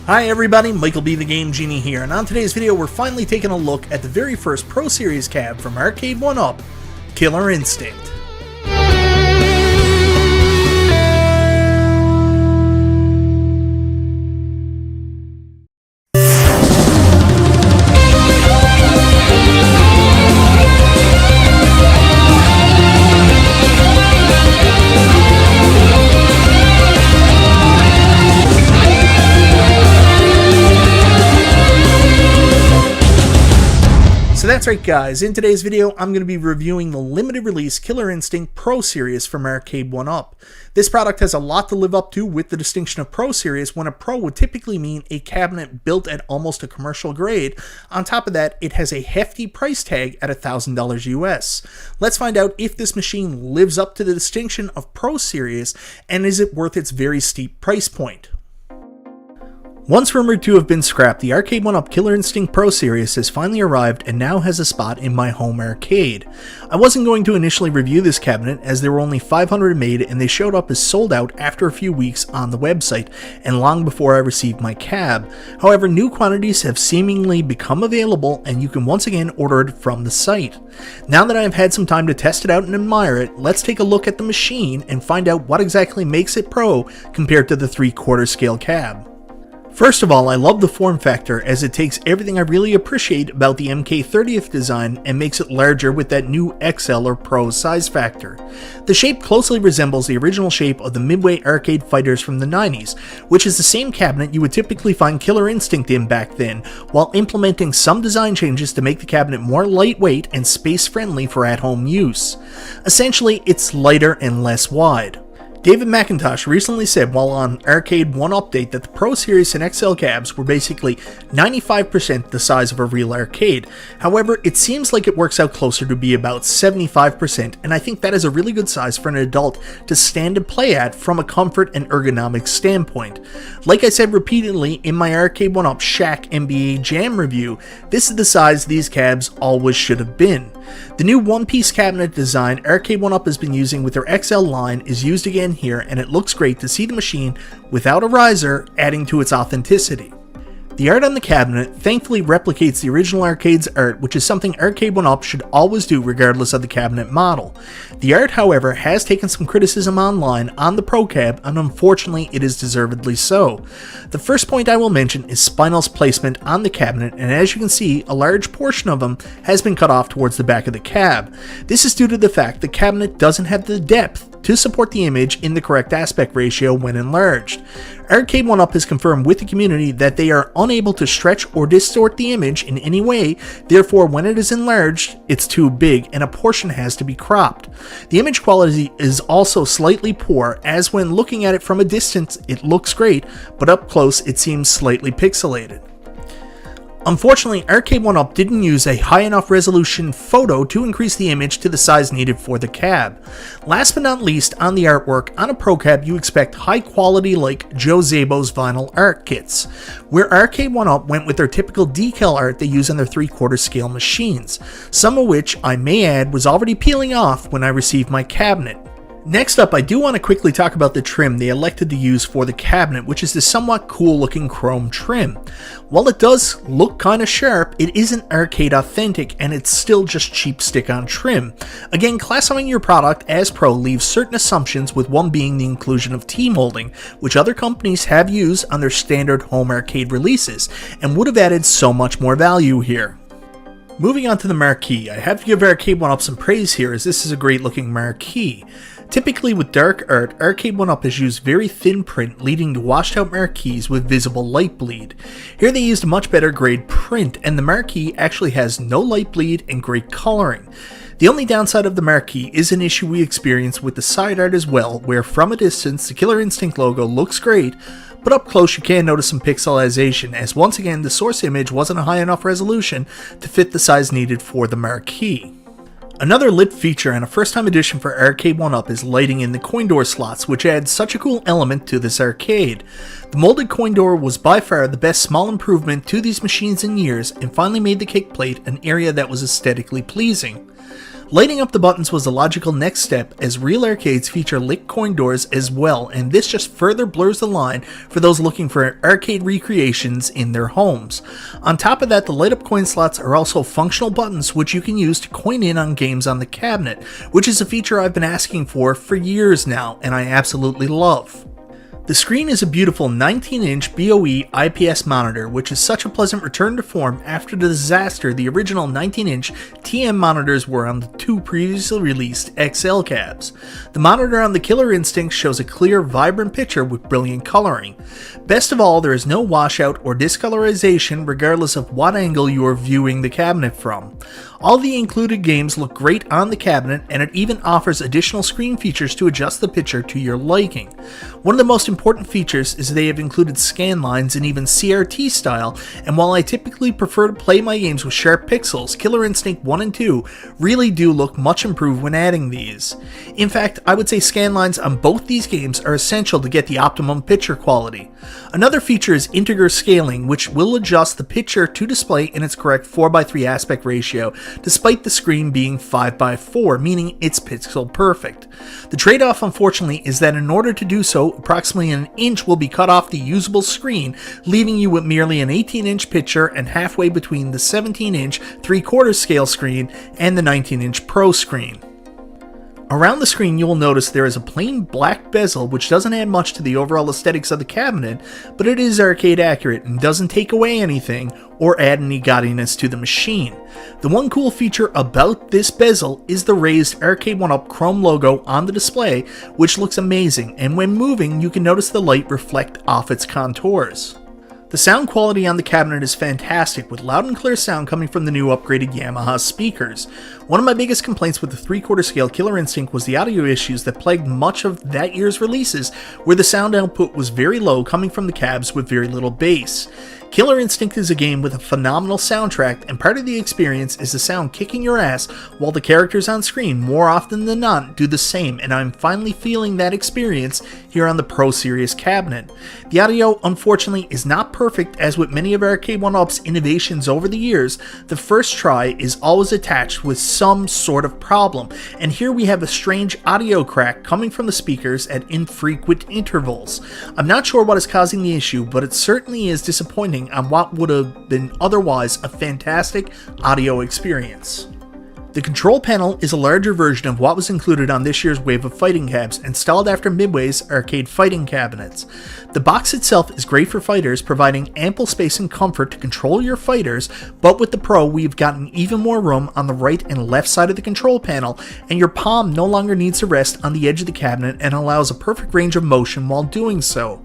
Hi everybody, MichaelBtheGameGenie here, and on today's video we're finally taking a look at the very first Pro Series cab from Arcade1Up, Killer Instinct. So that's right guys, in today's video I'm going to be reviewing the limited release Killer Instinct Pro Series from Arcade1Up. This product has a lot to live up to with the distinction of Pro Series, when a Pro would typically mean a cabinet built at almost a commercial grade. On top of that, it has a hefty price tag at $1,000 US. Let's find out if this machine lives up to the distinction of Pro Series, and is it worth its very steep price point. Once rumored to have been scrapped, the Arcade1Up Killer Instinct Pro Series has finally arrived and now has a spot in my home arcade. I wasn't going to initially review this cabinet as there were only 500 made and they showed up as sold out after a few weeks on the website and long before I received my cab. However, new quantities have seemingly become available and you can once again order it from the site. Now that I have had some time to test it out and admire it, let's take a look at the machine and find out what exactly makes it pro compared to the 3/4 scale cab. First of all, I love the form factor as it takes everything I really appreciate about the MK30th design and makes it larger with that new XL or Pro size factor. The shape closely resembles the original shape of the Midway arcade fighters from the 90s, which is the same cabinet you would typically find Killer Instinct in back then, while implementing some design changes to make the cabinet more lightweight and space friendly for at-home use. Essentially, it's lighter and less wide. David McIntosh recently said while on Arcade1 Update that the Pro Series and XL cabs were basically 95% the size of a real arcade. However, it seems like it works out closer to be about 75%, and I think that is a really good size for an adult to stand and play at from a comfort and ergonomic standpoint. Like I said repeatedly in my Arcade1Up Shaq NBA Jam review, this is the size these cabs always should have been. The new one-piece cabinet design Arcade1Up has been using with their XL line is used again here, and it looks great to see the machine without a riser, adding to its authenticity. The art on the cabinet thankfully replicates the original arcade's art, which is something Arcade1Up should always do regardless of the cabinet model. The art, however, has taken some criticism online on the Pro Cab, and unfortunately it is deservedly so. The first point I will mention is Spinal's placement on the cabinet, and as you can see, a large portion of them has been cut off towards the back of the cab. This is due to the fact the cabinet doesn't have the depth to support the image in the correct aspect ratio when enlarged. Arcade1Up has confirmed with the community that they are unable to stretch or distort the image in any way, therefore when it is enlarged, it's too big and a portion has to be cropped. The image quality is also slightly poor, as when looking at it from a distance it looks great, but up close it seems slightly pixelated. Unfortunately, Arcade1Up didn't use a high enough resolution photo to increase the image to the size needed for the cab. Last but not least, on the artwork, on a Pro Cab you expect high quality like Joe Szabo's vinyl art kits, where Arcade1Up went with their typical decal art they use on their 3/4 scale machines, some of which, I may add, was already peeling off when I received my cabinet. Next up, I do want to quickly talk about the trim they elected to use for the cabinet, which is this somewhat cool looking chrome trim. While it does look kinda sharp, it isn't arcade authentic and it's still just cheap stick-on trim. Again, classifying your product as Pro leaves certain assumptions, with one being the inclusion of T-molding, which other companies have used on their standard home arcade releases, and would have added so much more value here. Moving on to the Marquee, I have to give Arcade1Up some praise here, as this is a great looking Marquee. Typically with dark art, Arcade1Up has used very thin print, leading to washed out marquees with visible light bleed. Here they used a much better grade print, and the Marquee actually has no light bleed and great coloring. The only downside of the Marquee is an issue we experience with the side art as well, where from a distance the Killer Instinct logo looks great, but up close you can notice some pixelization, as once again the source image wasn't a high enough resolution to fit the size needed for the Marquee. Another lit feature and a first-time addition for Arcade1Up is lighting in the coin door slots, which adds such a cool element to this arcade. The molded coin door was by far the best small improvement to these machines in years, and finally made the kick plate an area that was aesthetically pleasing. Lighting up the buttons was a logical next step, as real arcades feature lit coin doors as well, and this just further blurs the line for those looking for arcade recreations in their homes. On top of that, the light up coin slots are also functional buttons which you can use to coin in on games on the cabinet, which is a feature I've been asking for years now, and I absolutely love. The screen is a beautiful 19-inch BOE IPS monitor, which is such a pleasant return to form after the disaster the original 19-inch TM monitors were on the two previously released XL cabs. The monitor on the Killer Instinct shows a clear, vibrant picture with brilliant coloring. Best of all, there is no washout or discolorization regardless of what angle you are viewing the cabinet from. All the included games look great on the cabinet, and it even offers additional screen features to adjust the picture to your liking. One of the most important features is they have included scan lines and even CRT style, and while I typically prefer to play my games with sharp pixels, Killer Instinct 1 and 2 really do look much improved when adding these. In fact, I would say scan lines on both these games are essential to get the optimum picture quality. Another feature is integer scaling, which will adjust the picture to display in its correct 4:3 aspect ratio, despite the screen being 5:4, meaning it's pixel perfect. The trade-off, unfortunately, is that in order to do so, approximately an inch will be cut off the usable screen, leaving you with merely an 18-inch picture and halfway between the 17-inch 3/4 scale screen and the 19-inch Pro screen. Around the screen you will notice there is a plain black bezel which doesn't add much to the overall aesthetics of the cabinet, but it is arcade accurate and doesn't take away anything or add any gaudiness to the machine. The one cool feature about this bezel is the raised Arcade1Up chrome logo on the display, which looks amazing, and when moving you can notice the light reflect off its contours. The sound quality on the cabinet is fantastic, with loud and clear sound coming from the new upgraded Yamaha speakers. One of my biggest complaints with the 3/4 scale Killer Instinct was the audio issues that plagued much of that year's releases, where the sound output was very low coming from the cabs with very little bass. Killer Instinct is a game with a phenomenal soundtrack, and part of the experience is the sound kicking your ass while the characters on screen more often than not do the same, and I'm finally feeling that experience here on the Pro Series cabinet. The audio unfortunately is not perfect, as with many of Arcade1Up's innovations over the years, the first try is always attached with some sort of problem, and here we have a strange audio crack coming from the speakers at infrequent intervals. I'm not sure what is causing the issue, but it certainly is disappointing on what would have been otherwise a fantastic audio experience. The control panel is a larger version of what was included on this year's wave of fighting cabs, installed after Midway's arcade fighting cabinets. The box itself is great for fighters, providing ample space and comfort to control your fighters, but with the Pro we've gotten even more room on the right and left side of the control panel, and your palm no longer needs to rest on the edge of the cabinet and allows a perfect range of motion while doing so.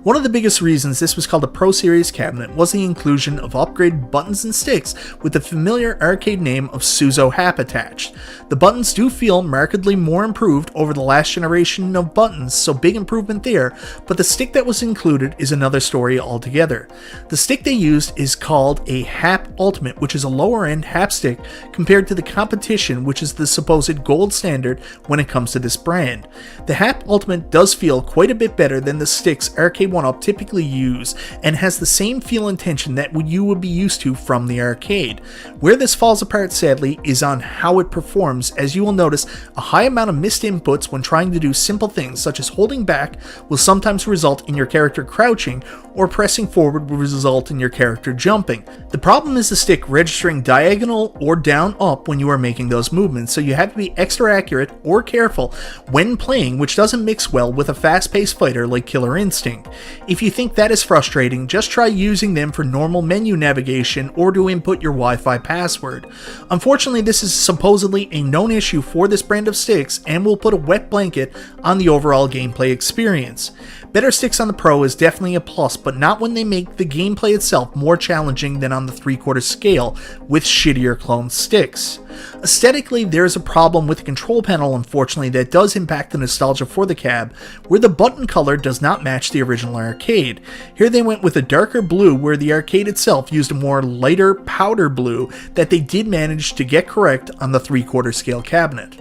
One of the biggest reasons this was called a Pro Series cabinet was the inclusion of upgraded buttons and sticks with the familiar arcade name of Suzo Happ attached. The buttons do feel markedly more improved over the last generation of buttons, so big improvement there, but the stick that was included is another story altogether. The stick they used is called a Happ Ultimate, which is a lower end Happ stick compared to the competition, which is the supposed gold standard when it comes to this brand. The Happ Ultimate does feel quite a bit better than the sticks Arcade1Up typically use, and has the same feel and tension that you would be used to from the arcade. Where this falls apart sadly is on how it performs, as you will notice a high amount of missed inputs when trying to do simple things such as holding back will sometimes result in your character crouching, or pressing forward will result in your character jumping. The problem is the stick registering diagonal or down up when you are making those movements, so you have to be extra accurate or careful when playing, which doesn't mix well with a fast-paced fighter like Killer Instinct. If you think that is frustrating, just try using them for normal menu navigation or to input your Wi-Fi password. Unfortunately, this is supposedly a known issue for this brand of sticks and will put a wet blanket on the overall gameplay experience. Better sticks on the Pro is definitely a plus, but not when they make the gameplay itself more challenging than on the 3/4 scale with shittier clone sticks. Aesthetically, there is a problem with the control panel, unfortunately, that does impact the nostalgia for the cab, where the button color does not match the original arcade. Here they went with a darker blue, where the arcade itself used a more lighter powder blue that they did manage to get correct on the 3/4 scale cabinet.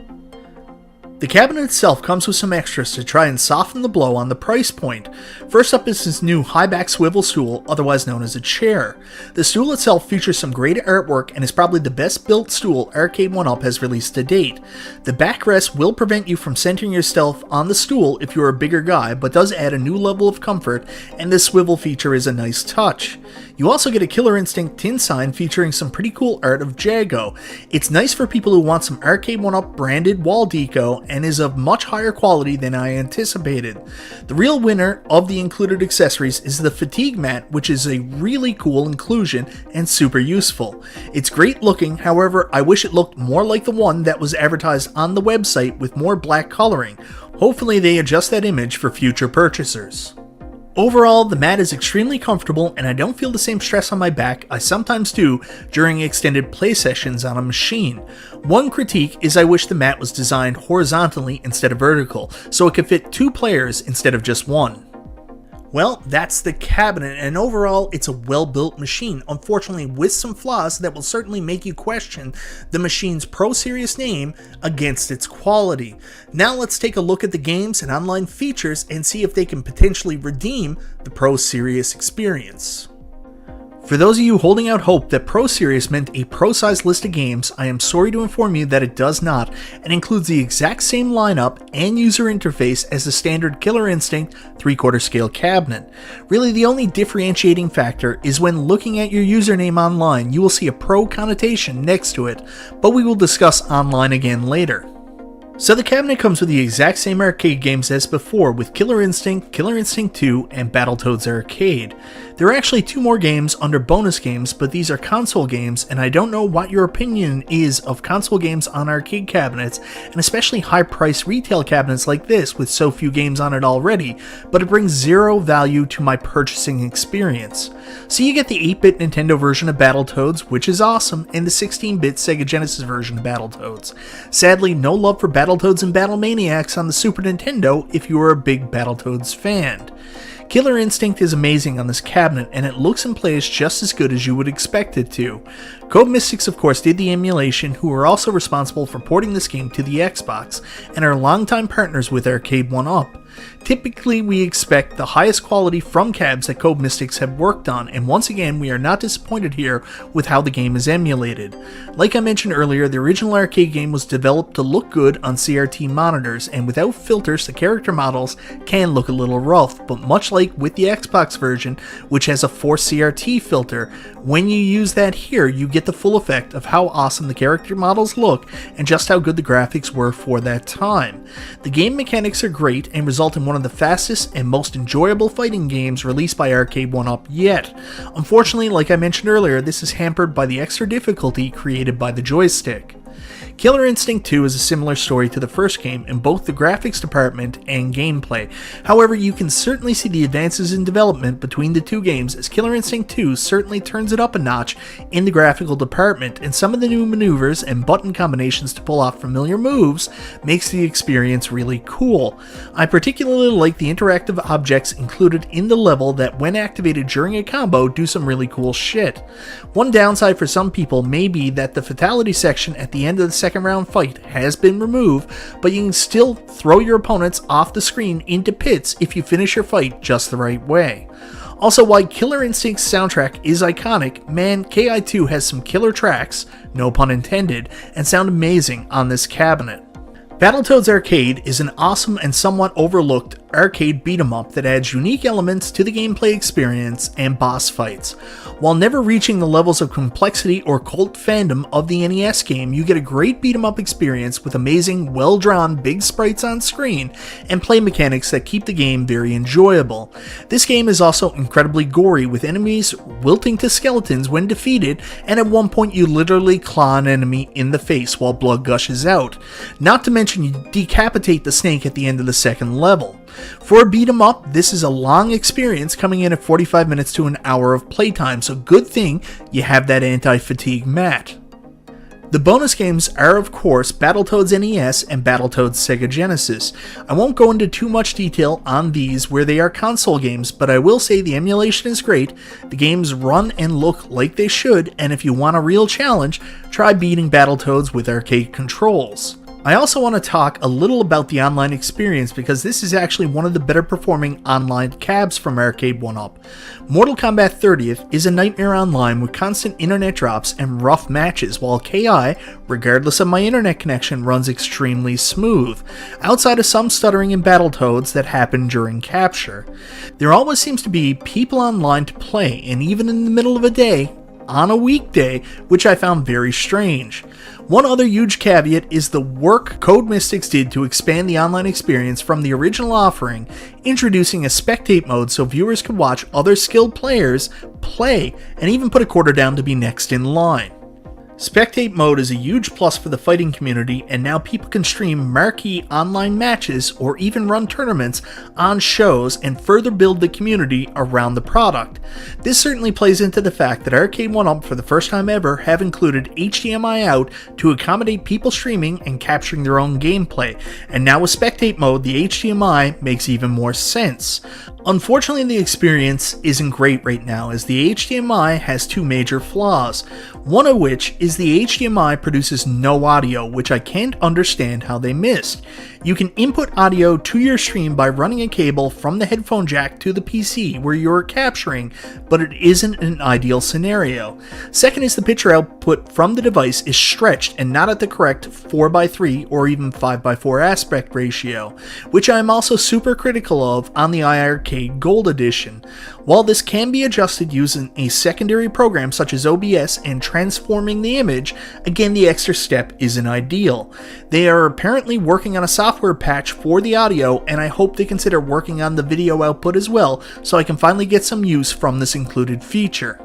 The cabinet itself comes with some extras to try and soften the blow on the price point. First up is this new high-back swivel stool, otherwise known as a chair. The stool itself features some great artwork and is probably the best built stool Arcade1Up has released to date. The backrest will prevent you from centering yourself on the stool if you're a bigger guy, but does add a new level of comfort, and this swivel feature is a nice touch. You also get a Killer Instinct tin sign featuring some pretty cool art of Jago. It's nice for people who want some Arcade1Up branded wall deco and is of much higher quality than I anticipated. The real winner of the included accessories is the fatigue mat, which is a really cool inclusion and super useful. It's great looking, however I wish it looked more like the one that was advertised on the website with more black coloring. Hopefully they adjust that image for future purchasers. Overall, the mat is extremely comfortable and I don't feel the same stress on my back I sometimes do during extended play sessions on a machine. One critique is I wish the mat was designed horizontally instead of vertical, so it could fit 2 players instead of just 1. Well, that's the cabinet, and overall it's a well-built machine, unfortunately with some flaws that will certainly make you question the machine's Pro Series name against its quality. Now let's take a look at the games and online features and see if they can potentially redeem the Pro Series experience. For those of you holding out hope that Pro Series meant a pro-sized list of games, I am sorry to inform you that it does not, and includes the exact same lineup and user interface as the standard Killer Instinct 3/4 scale cabinet. Really, the only differentiating factor is when looking at your username online, you will see a Pro connotation next to it, but we will discuss online again later. So the cabinet comes with the exact same arcade games as before, with Killer Instinct, Killer Instinct 2, and Battletoads Arcade. There are actually 2 more games under bonus games, but these are console games, and I don't know what your opinion is of console games on arcade cabinets, and especially high-priced retail cabinets like this with so few games on it already, but it brings 0 value to my purchasing experience. So you get the 8-bit Nintendo version of Battletoads, which is awesome, and the 16-bit Sega Genesis version of Battletoads. Sadly, no love for Battletoads and Battlemaniacs on the Super Nintendo if you are a big Battletoads fan. Killer Instinct is amazing on this cabinet, and it looks and plays just as good as you would expect it to. Code Mystics of course did the emulation, who are also responsible for porting this game to the Xbox, and are longtime partners with Arcade1Up. Typically we expect the highest quality from cabs that Code Mystics have worked on, and once again we are not disappointed here with how the game is emulated. Like I mentioned earlier, the original arcade game was developed to look good on CRT monitors, and without filters the character models can look a little rough, but much like with the Xbox version, which has a forced CRT filter, when you use that here you get the full effect of how awesome the character models look and just how good the graphics were for that time. The game mechanics are great and result in one of the fastest and most enjoyable fighting games released by Arcade1Up yet. Unfortunately, like I mentioned earlier, this is hampered by the extra difficulty created by the joystick. Killer Instinct 2 is a similar story to the first game in both the graphics department and gameplay. However, you can certainly see the advances in development between the 2 games, as Killer Instinct 2 certainly turns it up a notch in the graphical department, and some of the new maneuvers and button combinations to pull off familiar moves makes the experience really cool. I particularly like the interactive objects included in the level that, when activated during a combo, do some really cool shit. One downside for some people may be that the fatality section at the end of the second round fight has been removed, but you can still throw your opponents off the screen into pits if you finish your fight just the right way. Also, while Killer Instinct's soundtrack is iconic, man, KI2 has some killer tracks, no pun intended, and sound amazing on this cabinet. Battletoads Arcade is an awesome and somewhat overlooked arcade beat-em-up that adds unique elements to the gameplay experience and boss fights. While never reaching the levels of complexity or cult fandom of the NES game, you get a great beat-em-up experience with amazing, well-drawn big sprites on screen and play mechanics that keep the game very enjoyable. This game is also incredibly gory, with enemies wilting to skeletons when defeated, and at one point you literally claw an enemy in the face while blood gushes out. Not to mention you decapitate the snake at the end of the second level. For a beat 'em up, this is a long experience, coming in at 45 minutes to an hour of playtime, so good thing you have that anti-fatigue mat. The bonus games are of course Battletoads NES and Battletoads Sega Genesis. I won't go into too much detail on these where they are console games, but I will say the emulation is great, the games run and look like they should, and if you want a real challenge, try beating Battletoads with arcade controls. I also want to talk a little about the online experience because this is actually one of the better performing online cabs from Arcade1Up. Mortal Kombat 30th is a nightmare online with constant internet drops and rough matches, while KI, regardless of my internet connection, runs extremely smooth, outside of some stuttering and Battletoads that happen during capture. There always seems to be people online to play, and even in the middle of a day, on a weekday, which I found very strange. One other huge caveat is the work Code Mystics did to expand the online experience from the original offering, introducing a spectate mode so viewers could watch other skilled players play and even put a quarter down to be next in line. Spectate mode is a huge plus for the fighting community, and now people can stream marquee online matches or even run tournaments on shows and further build the community around the product. This certainly plays into the fact that Arcade1Up for the first time ever have included HDMI out to accommodate people streaming and capturing their own gameplay, and now with spectate mode the HDMI makes even more sense. Unfortunately, the experience isn't great right now, as the HDMI has two major flaws, one of which is the HDMI produces no audio, which I can't understand how they missed. You can input audio to your stream by running a cable from the headphone jack to the PC where you're capturing, but it isn't an ideal scenario. Second is the picture output from the device is stretched and not at the correct 4:3 or even 5:4 aspect ratio, which I am also super critical of on the iArcade Gold Edition. While this can be adjusted using a secondary program such as OBS and transforming the image, again the extra step isn't ideal. They are apparently working on a software patch for the audio, and I hope they consider working on the video output as well so I can finally get some use from this included feature.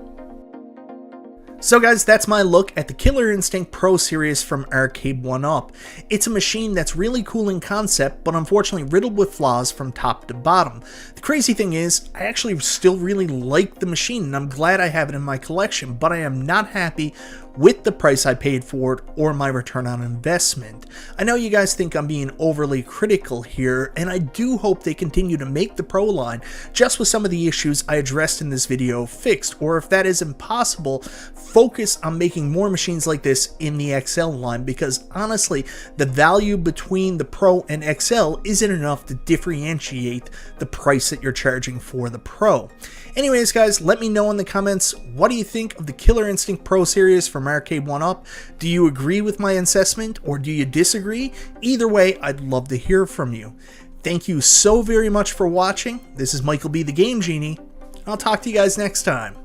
So guys, that's my look at the Killer Instinct Pro series from Arcade1Up. It's a machine that's really cool in concept, but unfortunately riddled with flaws from top to bottom. The crazy thing is, I actually still really like the machine, and I'm glad I have it in my collection, but I am not happy with the price I paid for it or my return on investment. I know you guys think I'm being overly critical here, and I do hope they continue to make the Pro line just with some of the issues I addressed in this video fixed, or if that is impossible, focus on making more machines like this in the XL line, because honestly, the value between the Pro and XL isn't enough to differentiate the price that you're charging for the Pro. Anyways guys, let me know in the comments, what do you think of the Killer Instinct Pro series from Arcade1Up? Do you agree with my assessment or do you disagree? Either way, I'd love to hear from you. Thank you so very much for watching. This is Michael B. the Game Genie. I'll talk to you guys next time.